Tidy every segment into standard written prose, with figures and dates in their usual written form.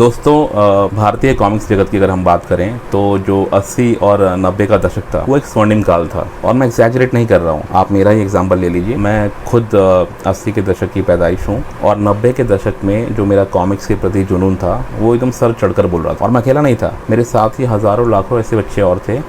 दोस्तों भारतीय कॉमिक्स जगत की अगर हम बात करें तो जो 80 और 90 का दशक था वो एक स्वर्णिम काल था। और मैं एग्जैजरेट नहीं कर रहा हूँ, आप मेरा ही एग्जांपल ले लीजिए। मैं खुद 80 के दशक की पैदाइश हूँ और 90 के दशक में जो मेरा कॉमिक्स के प्रति जुनून था वो एकदम सर चढ़कर बोल रहा था। और मैं अकेला नहीं था, मेरे साथ ही हज़ारों लाखों ऐसे बच्चे और थे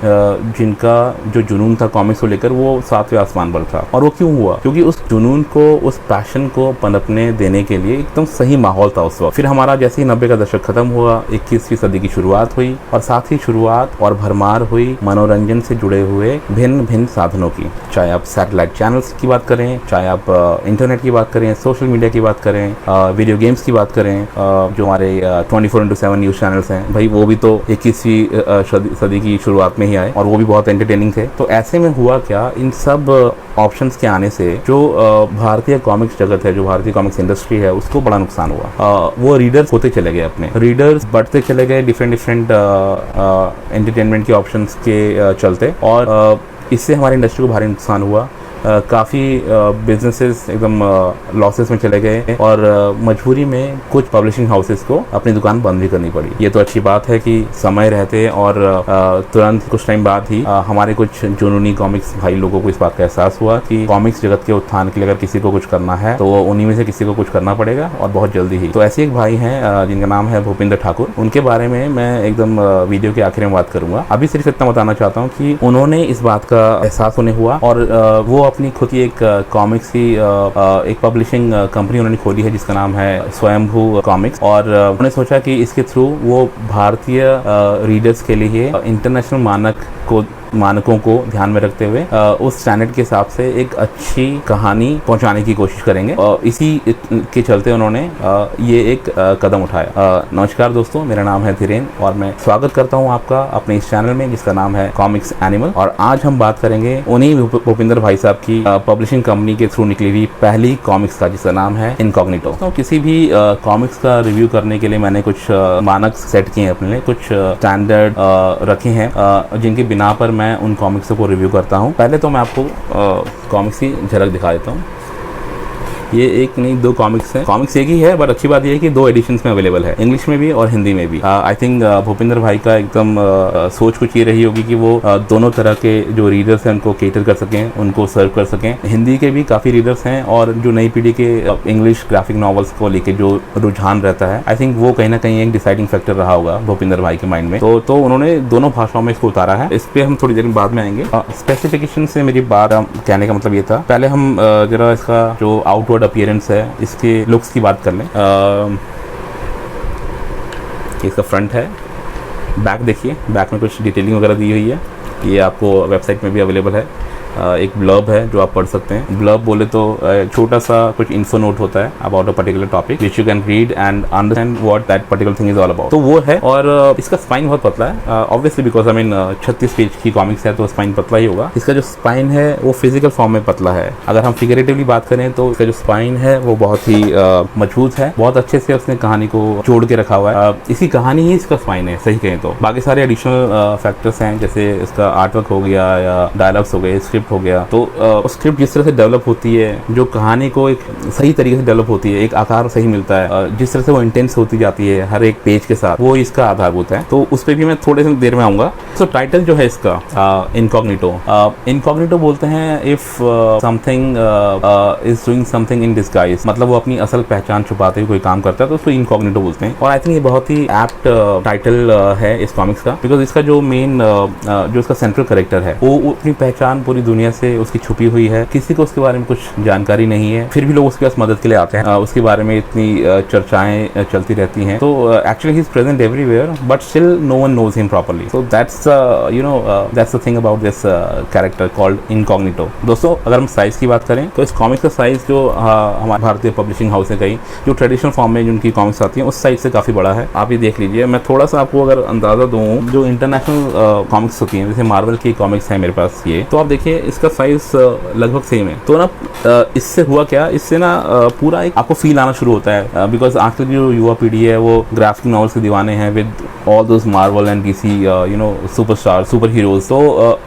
जिनका जो जुनून था कॉमिक्स को लेकर वो 7वें आसमान पर था। और वो क्यों हुआ? क्योंकि उस जुनून को, उस पैशन को पनपने देने के लिए एकदम सही माहौल था उस वक्त। फिर हमारा जैसे ही 90 का दशक खत्म हुआ, 21वीं सदी की शुरुआत हुई और साथ ही शुरुआत और भरमार हुई मनोरंजन से जुड़े हुए भिन्न भिन्न साधनों की। चाहे आप सैटेलाइट चैनल्स की बात करें, चाहे आप इंटरनेट की बात करें, सोशल मीडिया की बात करें, वीडियो गेम्स की बात करें, जो हमारे 24/7 न्यूज़ चैनल्स हैं, भाई वो भी तो 21वीं सदी की शुरुआत में ही आए और वो भी बहुत एंटरटेनिंग थे। तो ऐसे में हुआ क्या, इन सब ऑप्शंस के आने से जो भारतीय कॉमिक्स जगत है, जो भारतीय कॉमिक्स इंडस्ट्री है, उसको बड़ा नुकसान हुआ। वो रीडर्स होते चले गए, अपने रीडर्स बढ़ते चले गए डिफरेंट एंटरटेनमेंट के ऑप्शंस के चलते। और इससे हमारी इंडस्ट्री को भारी नुकसान हुआ। काफ़ी बिजनेसेस एकदम लॉसेस में चले गए और मजबूरी में कुछ पब्लिशिंग हाउसेस को अपनी दुकान बंद भी करनी पड़ी। ये तो अच्छी बात है कि समय रहते और तुरंत कुछ टाइम बाद ही हमारे कुछ जुनूनी कॉमिक्स भाई लोगों को इस बात का एहसास हुआ कि कॉमिक्स जगत के उत्थान के लिए अगर किसी को कुछ करना है तो उन्हीं में से किसी को कुछ करना पड़ेगा और बहुत जल्दी ही। तो ऐसे एक भाई हैं जिनका नाम है भूपिंदर ठाकुर। उनके बारे में मैं एकदम वीडियो के आखिर में बात करूंगा। अभी सिर्फ इतना बताना चाहता हूँ कि उन्होंने इस बात का एहसास उन्हें हुआ और वो अपनी खुद की एक कॉमिक्स की एक पब्लिशिंग कंपनी उन्होंने खोली है जिसका नाम है स्वयंभू कॉमिक्स। और उन्होंने सोचा कि इसके थ्रू वो भारतीय रीडर्स के लिए इंटरनेशनल मानकों को ध्यान में रखते हुए उस स्टैंडर्ड के हिसाब से एक अच्छी कहानी पहुंचाने की कोशिश करेंगे। और इसी के चलते उन्होंने ये एक कदम उठाया। नमस्कार दोस्तों, मेरा नाम है धीरेन और मैं स्वागत करता हूं आपका अपने इस चैनल में जिसका नाम है कॉमिक्स एनिमल। और आज हम बात करेंगे उन्हीं भूपिंदर भाई साहब की पब्लिशिंग कंपनी के थ्रू निकली हुई पहली कॉमिक्स का जिसका नाम है इनकॉग्निटो। तो किसी भी कॉमिक्स का रिव्यू करने के लिए मैंने कुछ मानक सेट किए हैं अपने लिए, कुछ स्टैंडर्ड रखे हैं जिनके बिना पर मैं उन कॉमिक्स को रिव्यू करता हूं। पहले तो मैं आपको कॉमिक्स की झलक दिखा देता हूं। ये एक नहीं, दो कॉमिक्स हैं। कॉमिक्स एक ही है बट अच्छी बात ये है कि दो एडिशंस में अवेलेबल है, इंग्लिश में भी और हिंदी में भी। आई थिंक भूपिंदर भाई का एकदम सोच कुछ ये रही होगी कि वो दोनों तरह के जो रीडर्स हैं उनको केटर कर सकें, उनको सर्व कर सकें। हिंदी के भी काफ़ी रीडर्स हैं और जो नई पीढ़ी के इंग्लिश ग्राफिक नॉवेल्स को लेके जो रुझान रहता है, आई थिंक वो कहीं ना कहीं एक डिसाइडिंग फैक्टर रहा होगा भूपिंदर भाई के माइंड में। तो उन्होंने दोनों भाषाओं में इसको उतारा है। इस पर हम थोड़ी देर बाद में आएंगे। स्पेसिफिकेशन से मेरी बात कहने का मतलब ये था, पहले हम जरा इसका जो आउटवर्ड अपीयरेंस है, इसके लुक्स की बात कर लें। इसका फ्रंट है, बैक देखिए, बैक में कुछ डिटेलिंग वगैरह दी हुई है। ये आपको वेबसाइट में भी अवेलेबल है। एक ब्लर्ब है जो आप पढ़ सकते हैं। ब्लर्ब बोले तो छोटा सा कुछ इन्फो नोट होता है about a particular topic which you can read and understand what that particular thing is all about. तो वो है। और इसका स्पाइन बहुत पतला है, ऑब्वियसली बिकॉज 36 पेज की कॉमिक्स है तो स्पाइन पतला ही होगा। इसका जो स्पाइन है वो फिजिकल फॉर्म में पतला है। अगर हम फिगरेटिवली बात करें तो इसका जो स्पाइन है वो बहुत ही मजबूत है। बहुत अच्छे से उसने कहानी को जोड़ के रखा हुआ है। इसकी कहानी ही इसका स्पाइन है, सही कहें तो। बाकी सारे एडिशनल फैक्टर्स हैं, जैसे इसका आर्टवर्क हो गया या डायलॉग्स हो गए, हो गया। तो स्क्रिप्ट जिस तरह से डेवलप होती है, जो कहानी को एक सही तरीके से डेवलप होती है, एक आकार सही मिलता है, जिस तरह से वो इंटेंस होती जाती है हर एक पेज के साथ, वो इसका आधारभूत है। तो उस पर भी मैं थोड़े से देर में आऊंगा। तो टाइटल जो है इसका इनकॉग्निटो, इनकॉग्निटो बोलते हैं if something is doing something in disguise, मतलब वो अपनी असल पहचान छुपाते हुए कोई काम करता है तो उसको इनकॉग्निटो बोलते हैं। और आई थिंक ये बहुत ही एप्ट टाइटल है इस कॉमिक्स का, बिकॉज इसका जो मेन जो इसका सेंट्रल कैरेक्टर है वो अपनी पहचान पूरी दुनिया से उसकी छुपी हुई है। किसी को उसके बारे में कुछ जानकारी नहीं है, फिर भी लोग उसके पास मदद के लिए आते हैं। उसके बारे में इतनी चर्चाएं चलती रहती हैं। तो actually he is present everywhere but still no one knows him properly. So that's that's the thing about this character called incognito. दोस्तों, अगर हम साइज की बात करें तो इस कॉमिक्स का साइज जो हमारे भारतीय पब्लिशिंग हाउस ने कही, जो ट्रेडिशनल फॉर्म में जिनकी कॉमिक्स आती हैं उस साइज से काफी बड़ा है। आप ये देख लीजिए। मैं थोड़ा सा आपको अगर अंदाजा दूं, जो इंटरनेशनल कॉमिक्स होती हैं, जैसे मार्वल की कॉमिक्स है मेरे पास, ये तो आप देखिए इसका साइज लगभग सेम है। तो ना इससे हुआ क्या, इससे ना पूरा एक आपको फील आना शुरू होता है, बिकॉज आजकल की जो युवा पीढ़ी है वो ग्राफिक नॉवेल्स के दीवाने हैं with all those Marvel and DC superstar super heroes. तो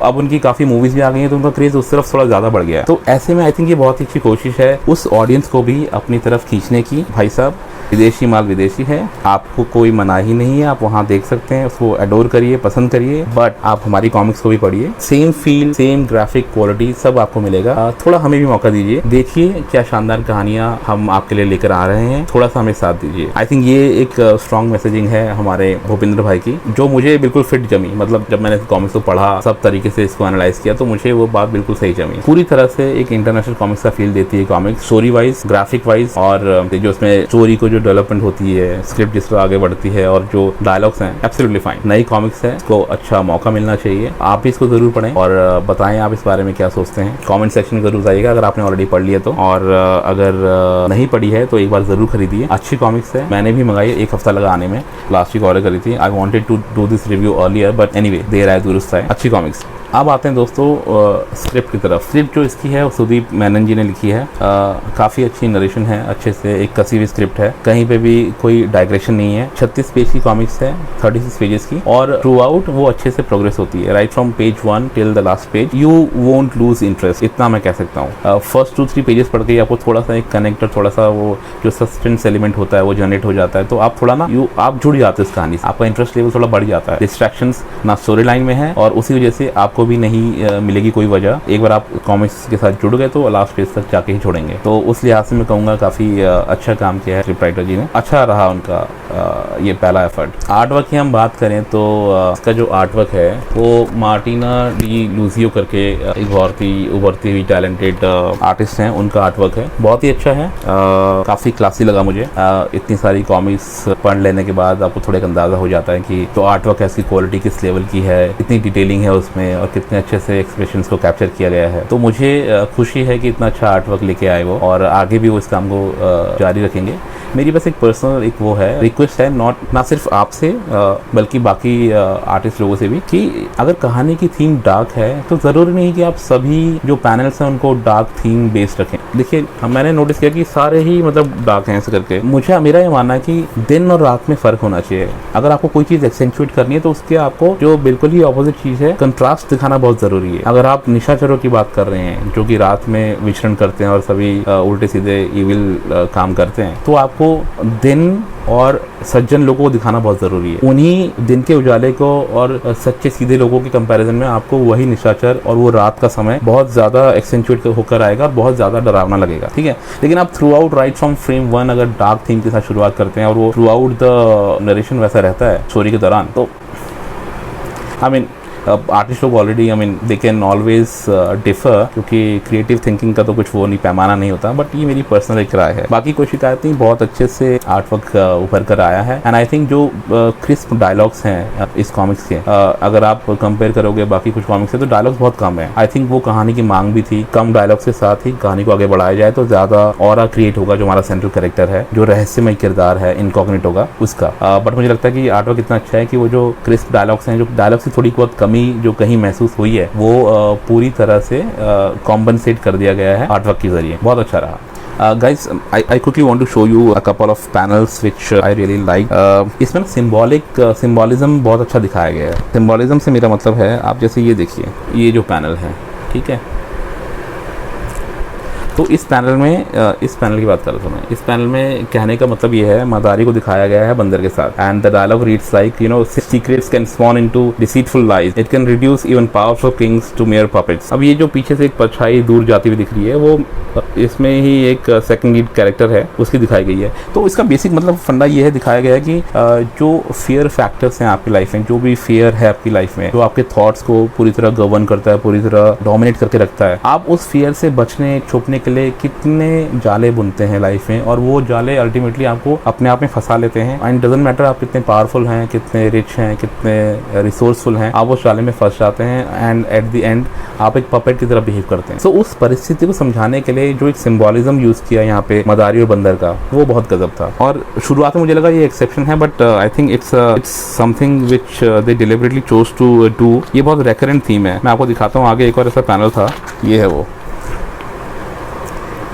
अब उनकी काफी मूवीज भी आ गई हैं तो उनका क्रेज उस तरफ थोड़ा ज्यादा बढ़ गया है। तो ऐसे में आई थिंक ये बहुत ही अच्छी कोशिश है उस ऑडियंस को भी अपनी तरफ खींचने की। भाई साहब विदेशी माल विदेशी है, आपको कोई मनाही नहीं है, आप वहाँ देख सकते हैं, उसको एडोर करिए, पसंद करिए, बट आप हमारी कॉमिक्स को भी पढ़िए। Same feel, same graphic quality सब आपको मिलेगा। थोड़ा हमें भी मौका दीजिए, देखिए क्या शानदार कहानियां हम आपके लिए लेकर आ रहे हैं, थोड़ा सा हमें साथ दीजिए। आई थिंक ये एक स्ट्रॉन्ग मैसेजिंग है हमारे भूपेंद्र भाई की, जो मुझे बिल्कुल फिट जमी। मतलब जब मैंने कॉमिक्स को पढ़ा, सब तरीके से इसको एनालाइज किया, तो मुझे वो बात बिल्कुल सही जमी। पूरी तरह से एक इंटरनेशनल कॉमिक्स का फील देती है comics, story wise, graphic wise, और जो उसमें स्टोरी को जो डेवलपमेंट होती है, स्क्रिप्ट जिस तरह आगे बढ़ती है, और जो डायलॉग्स हैं, एब्सोल्युटली फाइन। नई कॉमिक्स है, इसको अच्छा मौका मिलना चाहिए। आप भी इसको जरूर पढ़ें और बताएं आप इस बारे में क्या सोचते हैं। कमेंट सेक्शन में जरूर जाइएगा अगर आपने ऑलरेडी पढ़ लिया तो, और अगर नहीं पढ़ी है तो एक बार जरूर खरीदिए। अच्छी कॉमिक्स है, मैंने भी मंगाई, 1 हफ्ता लगा आने में, लास्ट वीक ऑर्डर करी थी। I wanted to do this review earlier, but anyway देर आए दुरुस्त आए, अच्छी कॉमिक्स। अब आते हैं दोस्तों स्क्रिप्ट की तरफ। स्क्रिप्ट जो इसकी है वो सुदीप मेनन जी ने लिखी है। काफ़ी अच्छी नरेशन है, अच्छे से एक कसी हुई स्क्रिप्ट है, कहीं पे भी कोई डाइग्रेशन नहीं है। 36 पेज की कॉमिक्स है, 36 पेजेस की, और थ्रू आउट वो अच्छे से प्रोग्रेस होती है। Right from page 1 till the last page you won't loose interest, इतना मैं कह सकता हूँ। फर्स्ट 2-3 पेजेस पढ़ के आपको थोड़ा सा एक कनेक्ट और थोड़ा सा वो जो सस्पेंस एलिमेंट होता है वो जनरेट हो जाता है, तो आप थोड़ा ना आप जुड़ जाते हैं इस कहानी से, आपका इंटरेस्ट लेवल थोड़ा बढ़ जाता है। डिस्ट्रैक्शंस ना स्टोरी लाइन में है, और उसी वजह से आपको भी नहीं मिलेगी कोई वजह। एक बार आप कॉमिक्स के साथ जुड़ गए तो लास्ट पेज तक जाके ही छोड़ेंगे। तो उस लिहाज से मैं कहूँगा काफ़ी अच्छा काम किया है स्क्रिप्ट राइटर जी ने, अच्छा रहा उनका ये पहला एफर्ट। आर्ट वर्क की हम बात करें तो इसका जो आर्ट वर्क है वो मार्टिना डी लूजियो करके एक बहुत ही उभरती हुई टैलेंटेड आर्टिस्ट हैं, उनका आर्ट वर्क है, बहुत ही अच्छा है। काफ़ी क्लासी लगा मुझे। इतनी सारी कॉमिक्स पढ़ लेने के बाद आपको थोड़ा एक अंदाज़ा हो जाता है कि तो आर्ट वर्क इसकी क्वालिटी किस लेवल की है, कितनी डिटेलिंग है उसमें, और कितने अच्छे से एक्सप्रेशंस को कैप्चर किया गया है। तो मुझे खुशी है कि इतना अच्छा आर्ट वर्क लेके आए वो, और आगे भी वो इस काम को जारी रखेंगे। मेरी बस एक पर्सनल एक वो है रिक्वेस्ट है, ना सिर्फ आपसे बल्कि बाकी आर्टिस्ट लोगों से भी, कि अगर कहानी की थीम डार्क है तो ज़रूरी नहीं कि आप सभी जो पैनल्स हैं उनको डार्क थीम बेस्ड रखें। देखिए मैंने नोटिस किया कि सारे ही मतलब डार्क हैं ऐसे करके। मेरा ये मानना है कि दिन और रात में फ़र्क होना चाहिए। अगर आपको कोई चीज़ एक्सेंचुएट करनी है तो उसके आपको जो बिल्कुल ही ऑपोजिट चीज़ है कंट्रास्ट दिखाना बहुत ज़रूरी है। अगर आप निशाचरों की बात कर रहे हैं जो कि रात में विचरण करते हैं और सभी उल्टे सीधे इविल काम करते हैं, तो आपको दिन और सज्जन लोगों को दिखाना बहुत ज़रूरी है। उन्हीं दिन के उजाले को और सच्चे सीधे लोगों के कंपैरिजन में आपको वही निशाचर और वो रात का समय बहुत ज़्यादा एक्सेंचुएट होकर आएगा और बहुत ज़्यादा डरावना लगेगा, ठीक है। लेकिन आप through out right from frame 1 अगर डार्क थीम के साथ शुरुआत करते हैं और वो थ्रू आउट द नरेशन वैसा रहता है स्टोरी के दौरान, तो आई मीन आर्टिस्ट लोग already they can always differ, क्योंकि क्रिएटिव थिंकिंग का तो कुछ वो नहीं पैमाना नहीं होता, बट ये मेरी पर्सनल एक राय है। बाकी कोई शिकायत नहीं, बहुत अच्छे से आर्ट वर्क उभर कर आया है। एंड आई थिंक जो क्रिस्प डायलॉग्स हैं इस कॉमिक्स के, अगर आप कंपेयर करोगे बाकी कुछ कॉमिक्स से तो डायलॉग्स बहुत कम है। आई थिंक वो कहानी की मांग भी थी, कम डायलॉग्स के साथ ही कहानी को आगे बढ़ाया जाए तो ज़्यादा और क्रिएट होगा जो हमारा सेंट्रल कैरेक्टर है, जो रहस्यमय किरदार है इनकॉग्निटो का, उसका। बट मुझे लगता है कि आर्ट वर्क इतना अच्छा है कि वो जो क्रिस्प डायलॉग्स हैं, जो डायलॉग्स की थोड़ी बहुत कमी जो कहीं महसूस हुई है, वो पूरी तरह से कॉम्पनसेट कर दिया गया है आर्ट वर्क के जरिए। बहुत अच्छा रहा। Guys, I quickly want to show you a couple of panels which I really like. इसमें सिम्बॉलिज्म बहुत अच्छा दिखाया गया है। सिम्बॉलिज्म से मेरा मतलब है, आप जैसे ये देखिए, ये जो पैनल है, ठीक है, तो इस पैनल की बात कर रहा था मैं। इस पैनल में कहने का मतलब ये है, मदारी को दिखाया गया है बंदर के साथ, and the dialogue reads like secrets can spawn into deceitful lies, it can reduce even powerful kings to mere puppets. अब ये जो पीछे से एक परछाई दूर जाती हुई दिख रही है, वो इसमें ही एक सेकंड लीड कैरेक्टर है, उसकी दिखाई गई है। तो इसका बेसिक मतलब फंडा ये है, दिखाया गया है कि जो फियर फैक्टर्स हैं आपकी लाइफ में, जो भी फियर है आपकी लाइफ में, जो आपके थॉट्स को पूरी तरह गवर्न करता है, पूरी तरह डोमिनेट करके रखता है, आप उस फियर से बचने छुपने के लिए कितने जाले बुनते हैं लाइफ में, और वो जाले अल्टीमेटली आपको अपने आप में फंसा लेते हैं। एंड डजंट मैटर आप कितने पावरफुल हैं, कितने रिच हैं, कितने रिसोर्सफुल हैं, आप उस जाले में फंस जाते हैं एंड एट द एंड आप एक पपेट की तरह बिहेव करते हैं। सो उस परिस्थिति को समझाने के लिए जो एक सिंबॉलिज्म यूज किया यहाँ पे मदारी और बंदर का, वो बहुत गजब था। और शुरुआत में मुझे लगा ये एक्सेप्शन है, but I think it's something which they deliberately chose to do. ये बहुत रेकरेंट थीम है। मैं आपको दिखाता हूँ आगे, एक और ऐसा पैनल था, ये है वो।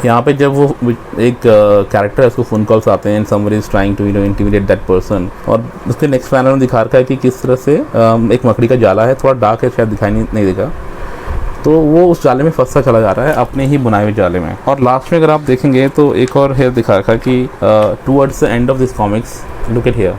यहाँ पे जब वो एक कैरेक्टर है, उसको फोन कॉल्स आते हैं, someone is trying to intimidate that person, और उसके नेक्स्ट पैनल में दिखा रखा है कि किस तरह से एक मकड़ी का जाला है, थोड़ा डार्क है, शायद दिखाई नहीं देगा, तो वो उस जाले में फंसता चला जा रहा है, अपने ही बुनाए हुए जाले में। और लास्ट में अगर आप देखेंगे तो एक और है दिखा रखा कि towards the end of this comics, look at here,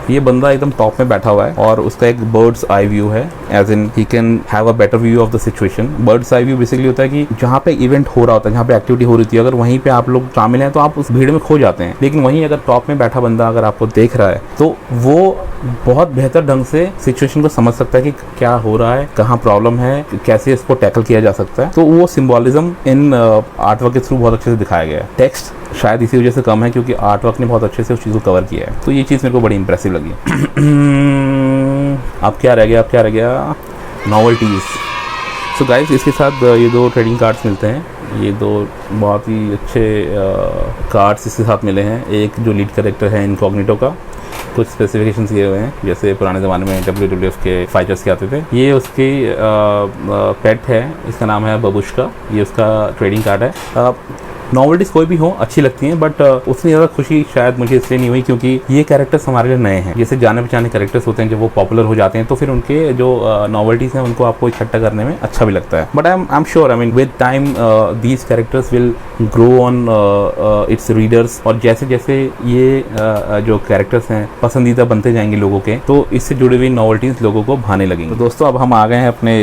ये बंदा एकदम टॉप में बैठा हुआ है और उसका एक बर्ड्स आई व्यू है, as in he can have a better view of the situation. Bird's eye view basically होता है कि जहाँ पे इवेंट हो रहा होता है, जहाँ पे एक्टिविटी हो रही थी, अगर वहीं पे आप लोग शामिल हैं तो आप उस भीड़ में खो जाते हैं। लेकिन वहीं अगर टॉप में बैठा बंदा अगर आपको देख रहा है तो वो बहुत बेहतर ढंग से सिचुएशन को समझ सकता है कि क्या हो रहा है, कहाँ प्रॉब्लम है, कैसे इसको टैकल किया जा सकता है। तो वो सिम्बोलिज्म इन आर्टवर्क के थ्रू बहुत अच्छे से दिखाया गया है। टेक्स्ट शायद इसी वजह से कम है क्योंकि आर्टवर्क ने बहुत अच्छे से उस चीज़ को कवर किया है, तो ये चीज़ मेरे को बड़ी इंप्रेसिव लगी। अब क्या रह गया, नॉवेल्टीज़। सो गाइस, इसके साथ ये 2 ट्रेडिंग कार्ड्स मिलते हैं। ये 2 बहुत ही अच्छे कार्ड्स इसके साथ मिले हैं। एक जो लीड कैरेक्टर है इनकॉग्निटो का, कुछ स्पेसिफिकेशंस दिए हुए हैं जैसे पुराने ज़माने में WWF के फाइटर्स के आते थे। ये उसकी पेट है, इसका नाम है बबुश्का, ये उसका ट्रेडिंग कार्ड है। नॉवेल्टीज़ कोई भी हो अच्छी लगती हैं, बट उतनी ज़्यादा खुशी शायद मुझे इसलिए नहीं हुई क्योंकि ये कैरेक्टर्स हमारे लिए नए हैं। जैसे जाने पहचाने कैरेक्टर्स होते हैं, जब वो पॉपुलर हो जाते हैं तो फिर उनके जो नॉवेल्टीज़ हैं उनको आपको इकट्ठा करने में अच्छा भी लगता है। But I am sure, I mean with time these characters will grow on it's readers, और जैसे जैसे ये जो कैरेक्टर्स हैं पसंदीदा बनते जाएंगे लोगों के, तो इससे जुड़ी हुई नॉवेल्टीज़ लोगों को भाने लगेंगी। तो दोस्तों, अब हम आ गए हैं अपने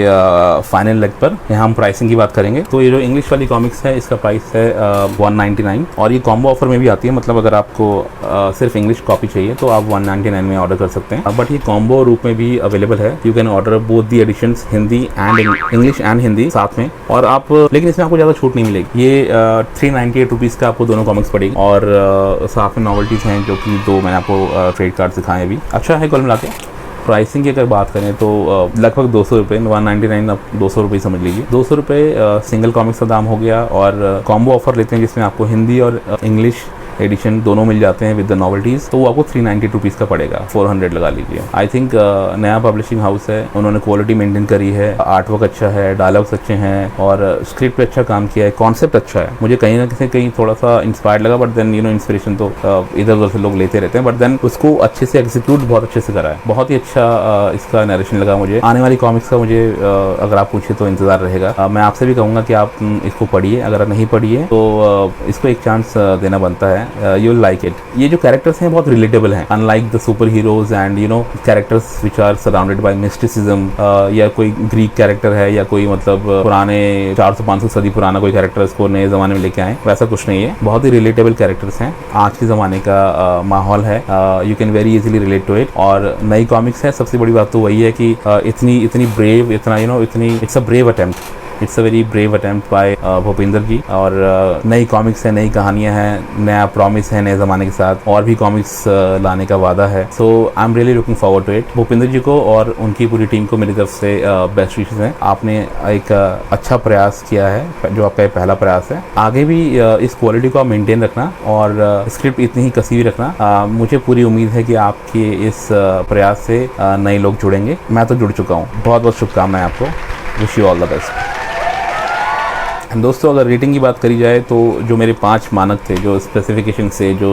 फाइनल लेग पर। यहाँ हम प्राइसिंग की बात करेंगे। तो ये जो इंग्लिश वाली कॉमिक्स है, इसका प्राइस है 199, और ये कॉम्बो ऑफर में भी आती है। मतलब अगर आपको सिर्फ इंग्लिश कॉपी चाहिए तो आप 199 में ऑर्डर कर सकते हैं, बट ये कॉम्बो रूप में भी अवेलेबल है। You can order both the editions, Hindi and English and Hindi साथ में, और आप लेकिन इसमें आपको ज़्यादा छूट नहीं मिलेगी। ये 398 रुपीज़ का आपको दोनों कॉमिक्स पड़ेगी, और साथ में नॉवेल्टीज़ हैं जो कि 2 मैंने आपको ट्रेड कार्ड दिखाए अभी। अच्छा है कुल मिला के। प्राइसिंग की अगर बात करें तो लगभग 200 रुपये, 199 अब 200 रुपये समझ लीजिए। 200 रुपये सिंगल कॉमिक्स का दाम हो गया, और कॉम्बो ऑफर लेते हैं जिसमें आपको हिंदी और इंग्लिश एडिशन दोनों मिल जाते हैं विद द नॉवेल्टीज़, तो वो आपको 390 रुपीज़ का पड़ेगा, 400 लगा लीजिए। आई थिंक नया पब्लिशिंग हाउस है, उन्होंने क्वालिटी मेंटेन करी है, आर्टवर्क अच्छा है, डायलॉग्स अच्छे हैं, और स्क्रिप्ट पे अच्छा काम किया है, कॉन्सेप्ट अच्छा है। मुझे कहीं ना कहीं थोड़ा सा इंस्पायर्ड लगा, बट देन इंस्पिरेशन तो इधर उधर से लोग लेते रहते हैं, बट देन उसको अच्छे से एग्जीक्यूट बहुत अच्छे से करा है। बहुत ही अच्छा इसका नरेशन लगा मुझे। आने वाली कॉमिक्स का मुझे अगर आप पूछे तो इंतजार रहेगा। मैं आपसे भी कहूँगा कि आप इसको पढ़िए, अगर नहीं पढ़िए तो इसको एक चांस देना बनता है। You will like it. ये जो कैरेक्टर्स हैं बहुत रिलेटेबल हैं, unlike the super heroes and characters which are surrounded by mysticism, या कोई ग्रीक कैरेक्टर है या कोई मतलब पुराने 400-500 सदी पुराना कोई कैरेक्टर इसको नए जमाने में लेके आए, वैसा कुछ नहीं है। बहुत ही रिलेटेबल कैरेक्टर्स हैं, आज के ज़माने का माहौल है, you can very easily relate to it. और नई कॉमिक्स है, सबसे बड़ी बात तो वही है कि इतनी ब्रेव, इतना it's a brave attempt, it's a very brave attempt by Bhupinder ji. और नई कॉमिक्स है, नई कहानियां हैं, नया प्रॉमिस है नए ज़माने के साथ, और भी कॉमिक्स लाने का वादा है। So I am really looking forward to it. Bhupinder ji को और उनकी पूरी टीम को मेरी तरफ से बेस्ट विशेस हैं। आपने एक अच्छा प्रयास किया है, जो आपका पहला प्रयास है। आगे भी इस क्वालिटी को आप मेनटेन रखना, और स्क्रिप्ट इतनी ही कसी हुई रखना। मुझे पूरी उम्मीद है कि आपके इस प्रयास से नए लोग जुड़ेंगे। मैं तो जुड़ चुका हूँ। बहुत बहुत शुभकामनाएं आपको। Wish you all the best. दोस्तों, अगर रेटिंग की बात करी जाए तो जो मेरे 5 मानक थे, जो स्पेसिफिकेशन से, जो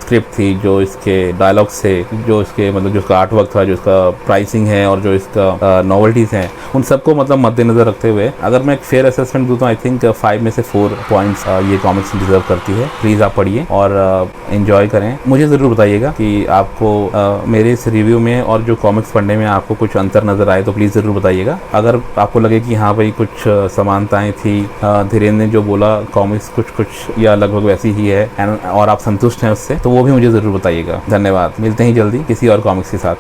स्क्रिप्ट थी, जो इसके डायलॉग्स थे, जो इसके मतलब जो इसका आर्टवर्क था, जो इसका प्राइसिंग है, और जो इसका नॉवेल्टीज़ हैं, उन सबको मतलब मद्देनज़र रखते हुए अगर मैं एक फेयर असेसमेंट दूँ तो आई थिंक 5 में से 4 पॉइंट्स ये कॉमिक्स डिजर्व करती है। प्लीज़ आप पढ़िए और एंजॉय करें। मुझे ज़रूर बताइएगा कि आपको मेरे इस रिव्यू में और जो कॉमिक्स पढ़ने में आपको कुछ अंतर नज़र आए तो प्लीज़ ज़रूर बताइएगा। अगर आपको लगे कि हाँ भाई कुछ समानताएँ थी, धीरेन्द्र ने जो बोला कॉमिक्स कुछ या लगभग वैसी ही है, और आप संतुष्ट हैं उससे, तो वो भी मुझे ज़रूर बताइएगा। धन्यवाद। मिलते हैं जल्दी किसी और कॉमिक्स के साथ।